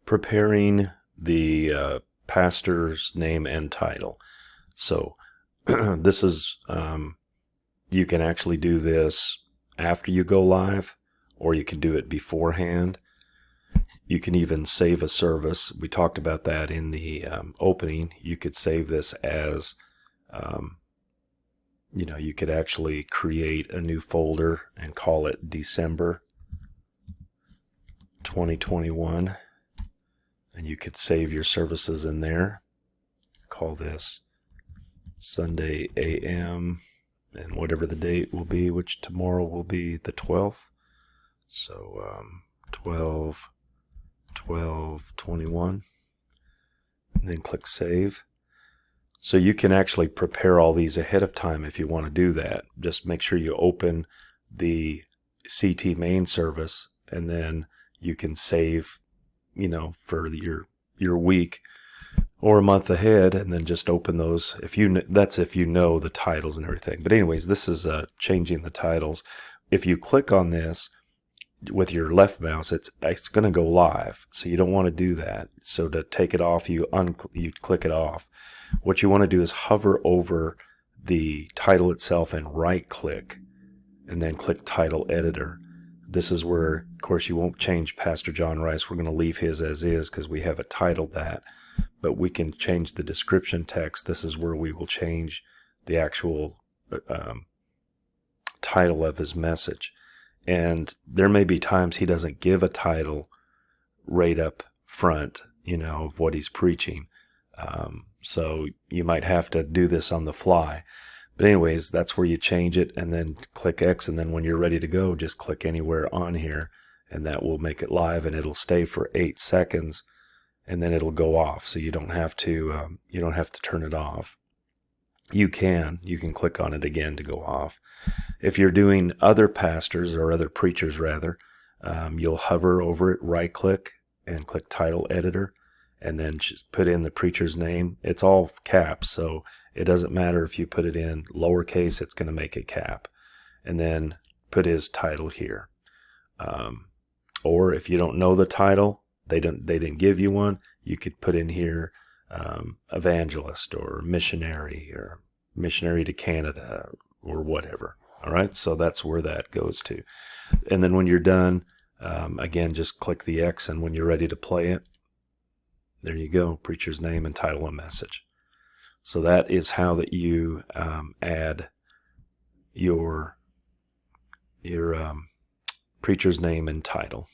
preparing the pastor's name and title. So this is, you can actually do this after you go live, or you can do it beforehand. You can even save a service. We talked about that in the opening. You could save this as, you could actually create a new folder and call it December 2021. And you could save your services in there. Call this Sunday AM, and whatever the date will be, which tomorrow will be the 12th. So 12/12/21, and then click Save. So you can actually prepare all these ahead of time if you want to do that. Just make sure you open the CT main service, and then you can save, for your week or a month ahead, and then just open those. That's if you know the titles and everything. But anyways, this is changing the titles. If you click on this with your left mouse, it's going to go live. So you don't want to do that. So to take it off, you click it off. What you want to do is hover over the title itself and right click, and then click Title Editor. This is where, of course, you won't change Pastor John Rice. We're going to leave his as is because we have it titled that. But we can change the description text. This is where we will change the actual title of his message. And there may be times he doesn't give a title right up front, of what he's preaching. So you might have to do this on the fly. But anyways, that's where you change it, and then click X, and then when you're ready to go, just click anywhere on here, and that will make it live, and it'll stay for 8 seconds, and then it'll go off. So you don't have to turn it off. You can click on it again to go off. If you're doing other pastors, or other preachers rather, you'll hover over it, right click, and click Title Editor, and then just put in the preacher's name. It's all caps, so it doesn't matter if you put it in lowercase, it's going to make it cap. And then put his title here. Or if you don't know the title, they didn't give you one, you could put in here evangelist, or missionary to Canada, or whatever. All right, so that's where that goes to. And then when you're done, again, just click the X, and when you're ready to play it, there you go, preacher's name and title and message. So that is how that you add your preacher's name and title.